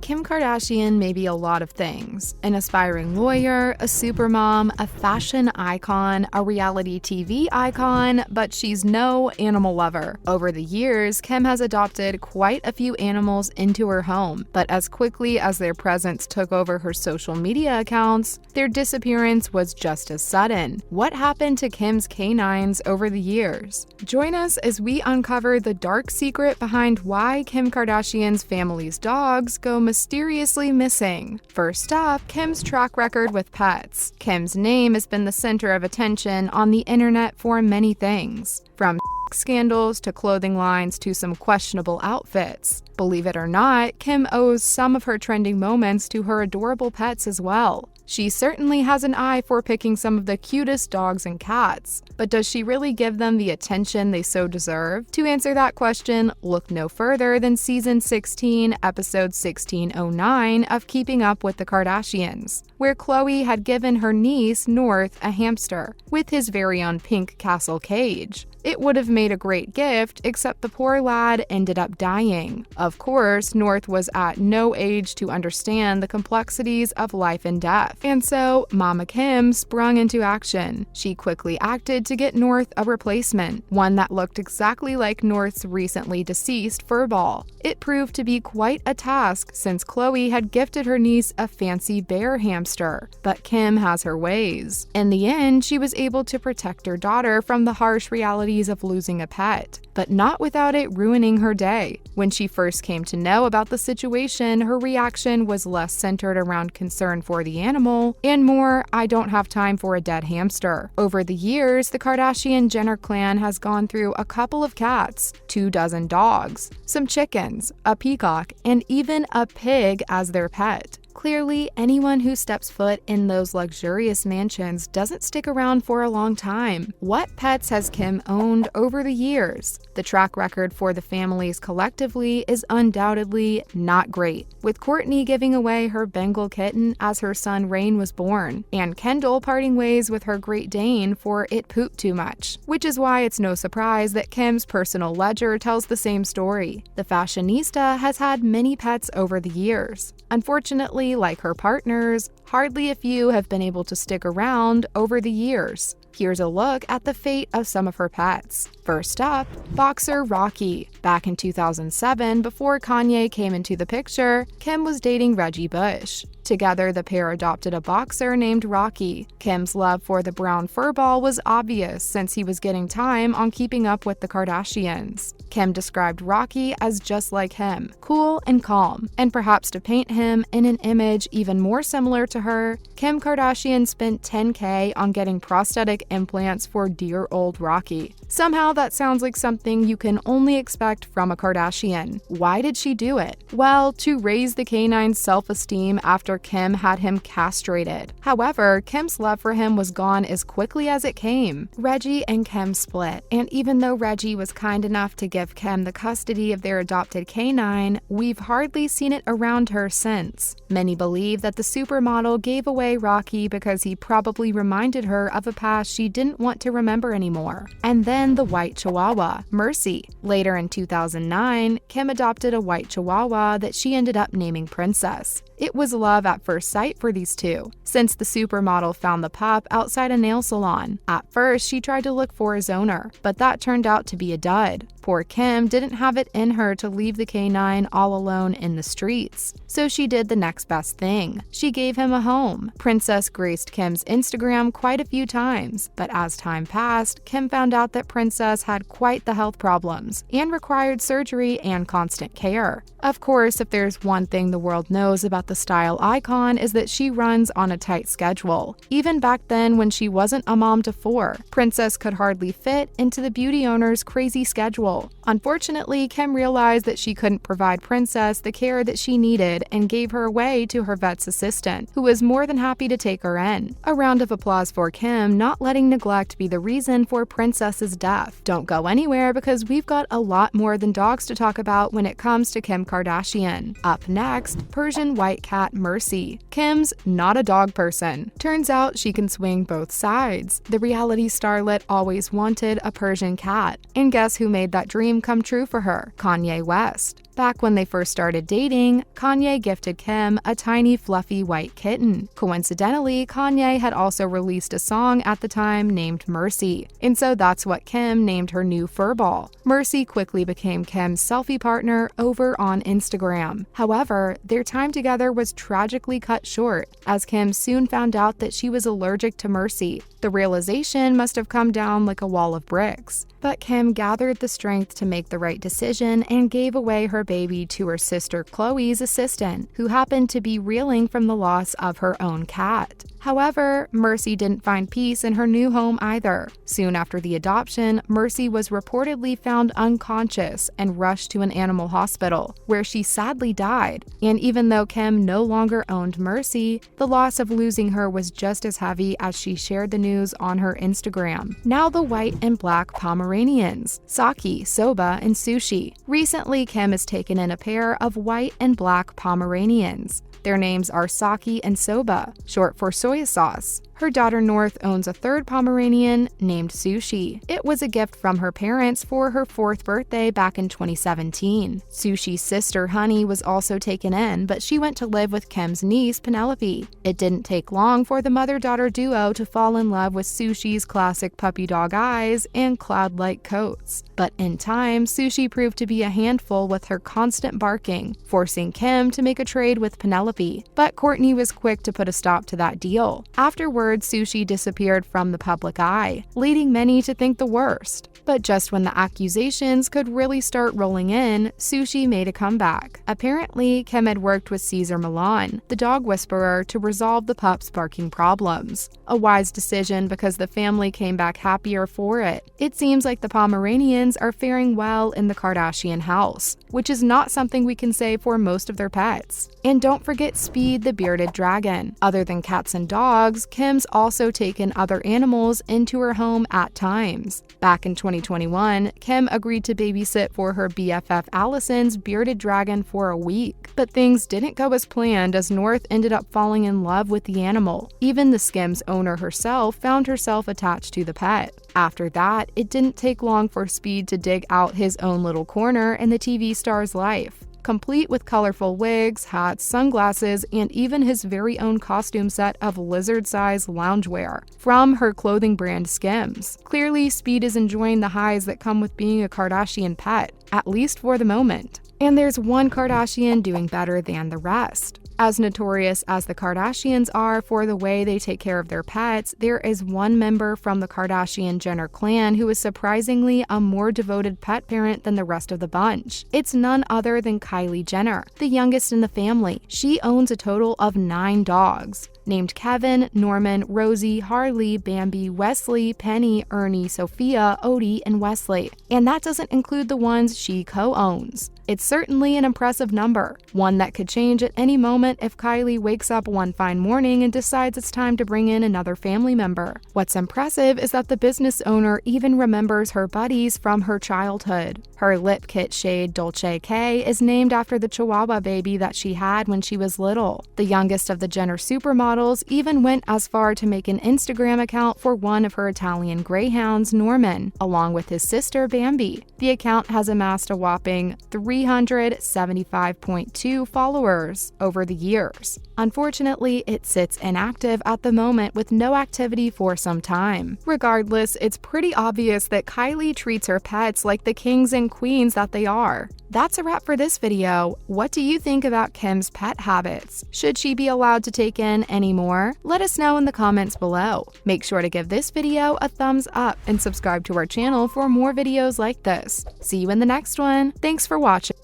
Kim Kardashian may be a lot of things: an aspiring lawyer, a supermom, a fashion icon, a reality TV icon, but she's no animal lover. Over the years, Kim has adopted quite a few animals into her home, but as quickly as their presence took over her social media accounts, their disappearance was just as sudden. What happened to Kim's canines over the years? Join us as we uncover the dark secret behind why Kim Kardashian's family's dogs go mysteriously missing. First up, Kim's track record with pets. Kim's name has been the center of attention on the internet for many things, from scandals to clothing lines to some questionable outfits. Believe it or not, Kim owes some of her trending moments to her adorable pets as well. She certainly has an eye for picking some of the cutest dogs and cats, but does she really give them the attention they so deserve? To answer that question, look no further than season 16, episode 1609 of Keeping Up with the Kardashians, where Khloe had given her niece, North, a hamster, with his very own pink castle cage. It would have made a great gift, except the poor lad ended up dying. Of course, North was at no age to understand the complexities of life and death, and so Mama Kim sprung into action. She quickly acted to get North a replacement, one that looked exactly like North's recently deceased furball. It proved to be quite a task since Khloe had gifted her niece a fancy bear hamster, but Kim has her ways. In the end, she was able to protect her daughter from the harsh reality of losing a pet, but not without it ruining her day. When she first came to know about the situation, her reaction was less centered around concern for the animal and more, "I don't have time for a dead hamster." Over the years, the Kardashian-Jenner clan has gone through a couple of cats, 24 dogs, some chickens, a peacock, and even a pig as their pet. Clearly, anyone who steps foot in those luxurious mansions doesn't stick around for a long time. What pets has Kim owned over the years? The track record for the families collectively is undoubtedly not great, with Kourtney giving away her Bengal kitten as her son Rain was born, and Kendall parting ways with her Great Dane for it pooped too much. Which is why it's no surprise that Kim's personal ledger tells the same story. The fashionista has had many pets over the years. Unfortunately, like her partners, hardly a few have been able to stick around over the years. Here's a look at the fate of some of her pets. First up, boxer Rocky. Back in 2007, before Kanye came into the picture, Kim was dating Reggie Bush. Together, the pair adopted a boxer named Rocky. Kim's love for the brown furball was obvious since he was getting time on Keeping Up with the Kardashians. Kim described Rocky as just like him, cool and calm, and perhaps to paint him in an image even more similar to her, Kim Kardashian spent $10K on getting prosthetic implants for dear old Rocky. Somehow that sounds like something you can only expect from a Kardashian. Why did she do it? Well, to raise the canine's self-esteem after Kim had him castrated. However, Kim's love for him was gone as quickly as it came. Reggie and Kim split, and even though Reggie was kind enough to give Kim the custody of their adopted canine, we've hardly seen it around her since. Many believe that the supermodel gave away Rocky because he probably reminded her of a past she didn't want to remember anymore. And then the white chihuahua, Mercy. Later in 2009, Kim adopted a white chihuahua that she ended up naming Princess. It was love at first sight for these two, since the supermodel found the pup outside a nail salon. At first, she tried to look for his owner, but that turned out to be a dud. Poor Kim didn't have it in her to leave the canine all alone in the streets, so she did the next best thing. She gave him a home. Princess graced Kim's Instagram quite a few times, but as time passed, Kim found out that Princess had quite the health problems and required surgery and constant care. Of course, if there's one thing the world knows about the style icon is that she runs on a tight schedule. Even back then when she wasn't a mom to 4, Princess could hardly fit into the beauty owner's crazy schedule. Unfortunately, Kim realized that she couldn't provide Princess the care that she needed and gave her away to her vet's assistant, who was more than happy to take her in. A round of applause for Kim not letting neglect be the reason for Princess's death. Don't go anywhere because we've got a lot more than dogs to talk about when it comes to Kim Kardashian. Up next, Persian white cat Mercy. Kim's not a dog person. Turns out she can swing both sides. The reality starlet always wanted a Persian cat. And guess who made that dream come true for her? Kanye West. Back when they first started dating, Kanye gifted Kim a tiny fluffy white kitten. Coincidentally, Kanye had also released a song at the time named Mercy, and so that's what Kim named her new furball. Mercy quickly became Kim's selfie partner over on Instagram. However, their time together was tragically cut short, as Kim soon found out that she was allergic to Mercy. The realization must have come down like a wall of bricks. But Kim gathered the strength to make the right decision and gave away her baby to her sister Chloe's assistant, who happened to be reeling from the loss of her own cat. However, Mercy didn't find peace in her new home either. Soon after the adoption, Mercy was reportedly found unconscious and rushed to an animal hospital, where she sadly died. And even though Kim no longer owned Mercy, the loss of losing her was just as heavy as she shared the news on her Instagram. Now the white and black Pomeranians, Saki, Soba, and Sushi. Recently, Kim has taken in a pair of white and black Pomeranians. Their names are Saki and Soba, short for soy sauce. Her daughter North owns a third Pomeranian named Sushi. It was a gift from her parents for her 4th birthday back in 2017. Sushi's sister Honey was also taken in, but she went to live with Kim's niece Penelope. It didn't take long for the mother-daughter duo to fall in love with Sushi's classic puppy dog eyes and cloud-like coats. But in time, Sushi proved to be a handful with her constant barking, forcing Kim to make a trade with Penelope. But Kourtney was quick to put a stop to that deal. Afterwards, Sushi disappeared from the public eye, leading many to think the worst. But just when the accusations could really start rolling in, Sushi made a comeback. Apparently, Kim had worked with Cesar Millan, the dog whisperer, to resolve the pup's barking problems. A wise decision because the family came back happier for it. It seems like the Pomeranians are faring well in the Kardashian house, which is not something we can say for most of their pets. And don't forget Speed the bearded dragon. Other than cats and dogs, Kim's also taken other animals into her home at times. Back in 2021, Kim agreed to babysit for her BFF Allison's bearded dragon for a week. But things didn't go as planned, as North ended up falling in love with the animal. Even the Skims owner herself found herself attached to the pet. After that, it didn't take long for Speed to dig out his own little corner in the TV star's life, complete with colorful wigs, hats, sunglasses, and even his very own costume set of lizard-sized loungewear from her clothing brand Skims. Clearly, Speed is enjoying the highs that come with being a Kardashian pet, at least for the moment. And there's one Kardashian doing better than the rest. As notorious as the Kardashians are for the way they take care of their pets, there is one member from the Kardashian-Jenner clan who is surprisingly a more devoted pet parent than the rest of the bunch. It's none other than Kylie Jenner, the youngest in the family. She owns a total of 9 dogs, named Kevin, Norman, Rosie, Harley, Bambi, Wesley, Penny, Ernie, Sophia, Odie, and Wesley. And that doesn't include the ones she co-owns. It's certainly an impressive number, one that could change at any moment if Kylie wakes up one fine morning and decides it's time to bring in another family member. What's impressive is that the business owner even remembers her buddies from her childhood. Her lip kit shade Dolce K is named after the Chihuahua baby that she had when she was little. The youngest of the Jenner supermodels even went as far to make an Instagram account for one of her Italian greyhounds, Norman, along with his sister Bambi. The account has amassed a whopping 375.2 followers over the years. Unfortunately, it sits inactive at the moment with no activity for some time. Regardless, it's pretty obvious that Kylie treats her pets like the kings and queens that they are. That's a wrap for this video. What do you think about Kim's pet habits? Should she be allowed to take in any more? Let us know in the comments below. Make sure to give this video a thumbs up and subscribe to our channel for more videos like this. See you in the next one. Thanks for watching.